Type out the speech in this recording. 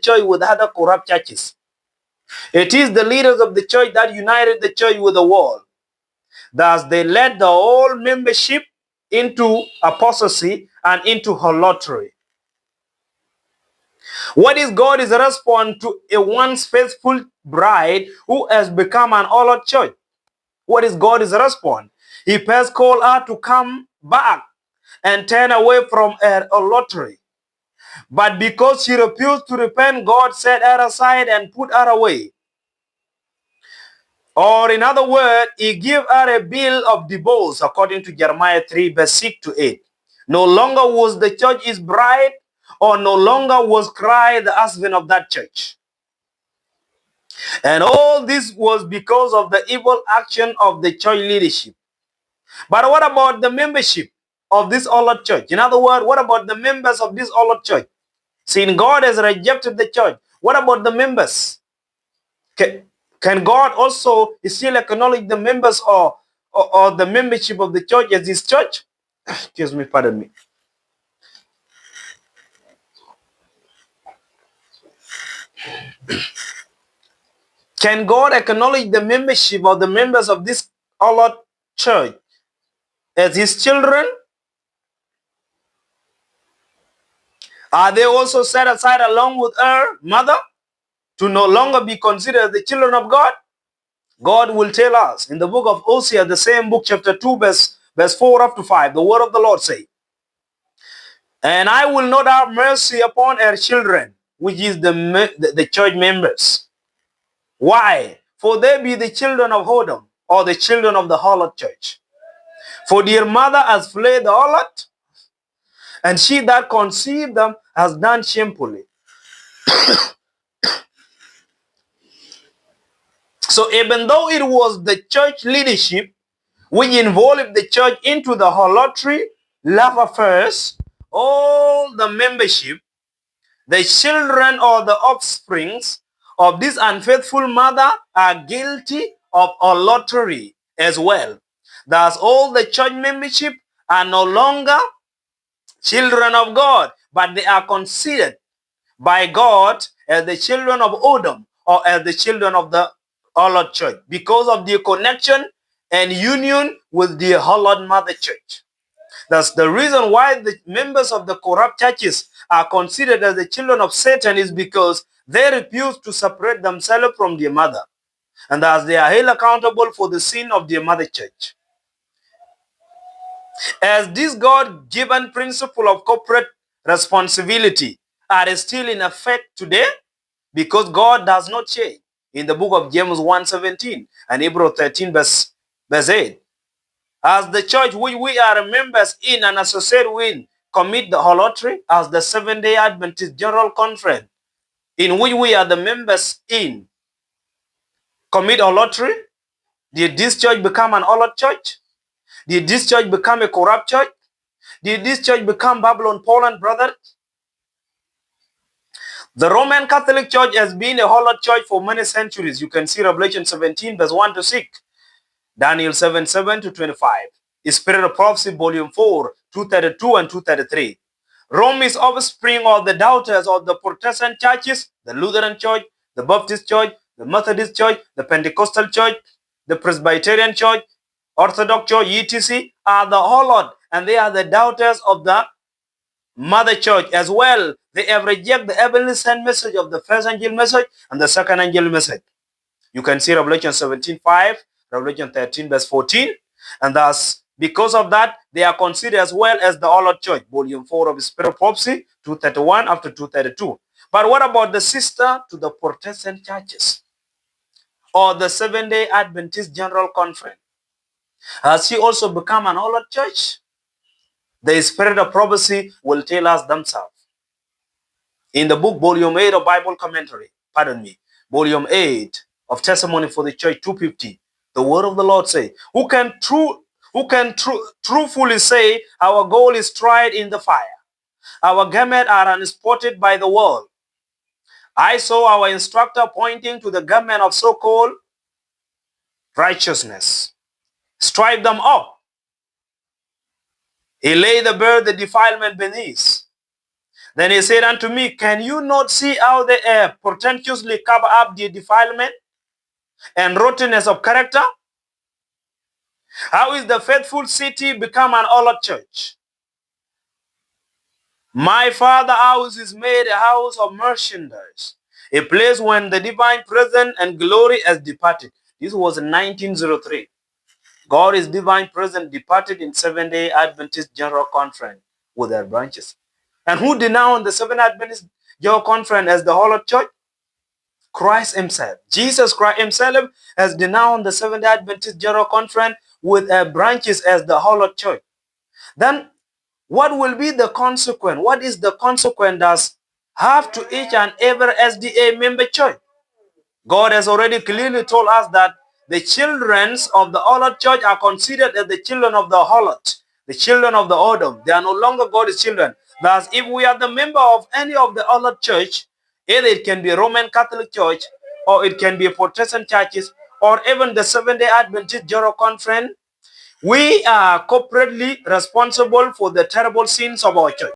church with other corrupt churches. It is the leaders of the church that united the church with the world. Thus, they led the whole membership into apostasy and into harlotry. What is God's response to a once faithful bride who has become an harlot church? What is God's response? He first called her to come back and turn away from her harlotry. But because she refused to repent, God set her aside and put her away. Or in other words, he gave her a bill of divorce according to Jeremiah 3 verse 6 to 8. No longer was the church his bride, or no longer was Christ the husband of that church. And all this was because of the evil action of the church leadership. But what about the membership of this harlot church? In other words, what about the members of this harlot church? Since God has rejected the church, what about the members? Can God also still acknowledge the members or the membership of the church as his church? Excuse me, pardon me. Can God acknowledge the membership of the members of this harlot church as his children? Are they also set aside along with her mother to no longer be considered the children of God? God will tell us in the book of Hosea, the same book, chapter 2, verse 4 up to 5, the word of the Lord say, and I will not have mercy upon her children, which is the church members. Why? For they be the children of Hodom, or the children of the harlot church. For their mother has fled the harlot, and she that conceived them has done shamefully. So even though it was the church leadership which involved the church into the harlotry, love affairs, all the membership, the children or the offsprings of this unfaithful mother are guilty of harlotry as well. Thus, all the church membership are no longer children of God, but they are considered by God as the children of Odom or as the children of the harlot church because of their connection and union with the harlot mother church. That's the reason why the members of the corrupt churches are considered as the children of Satan, is because they refuse to separate themselves from their mother. And thus they are held accountable for the sin of their mother church. As this God-given principle of corporate responsibility are still in effect today, because God does not change. In the book of James 1:17 and Hebrews 13 verse 8. As the church which we are members in and associate with commit the harlotry, as the Seventh-day Adventist General Conference, in which we are the members in, commit harlotry, did this church become an harlot church? Did this church become a corrupt church? Did this church become Babylon, Poland, brothers? The Roman Catholic Church has been a harlot church for many centuries. You can see Revelation 17 verse 1 to 6. Daniel 7:7 to 25. Spirit of Prophecy, Volume 4, 232 and 233. Rome is offspring of the doubters of the Protestant churches, the Lutheran Church, the Baptist Church, the Methodist Church, the Pentecostal Church, the Presbyterian Church, Orthodox Church, etc. are the harlot, and they are the doubters of the Mother Church as well. They have rejected the heavenly sent message of the first angel message and the second angel message. You can see Revelation 17:5, Revelation 13 verse 14, and thus because of that they are considered as well as the harlot church, volume 4 of Spirit of Prophecy, 231 up to 232. But what about the sister to the Protestant churches or the Seventh-day Adventist General Conference? Has she also become an harlot church? The Spirit of Prophecy will tell us themselves. In the book, volume 8 of Bible Commentary, volume 8 of Testimony for the Church, 250, the word of the Lord say, who can truthfully say our goal is tried in the fire? Our garments are unspotted by the world. I saw our instructor pointing to the garment of so-called righteousness. Stripe them up. He laid the defilement beneath. Then he said unto me, can you not see how they portentously cover up the defilement and rottenness of character? How is the faithful city become an harlot church? My Father's house is made a house of merchandise, a place when the divine presence and glory has departed. This was in 1903. God's divine presence departed in Seventh-day Adventist General Conference with their branches. And who denounced the Seventh-day Adventist General Conference as the harlot church? Christ himself. Jesus Christ himself has denounced the Seventh-day Adventist General Conference with branches as the harlot church. Then what will be the consequence? What is the consequence that have to each and every SDA member church? God has already clearly told us that the children of the harlot church are considered as the children of the harlot, the children of the Odom. They are no longer God's children. Thus, if we are the member of any of the harlot church, either it can be a Roman Catholic church, or it can be a Protestant churches, or even the Seventh-day Adventist General Conference, we are corporately responsible for the terrible sins of our church.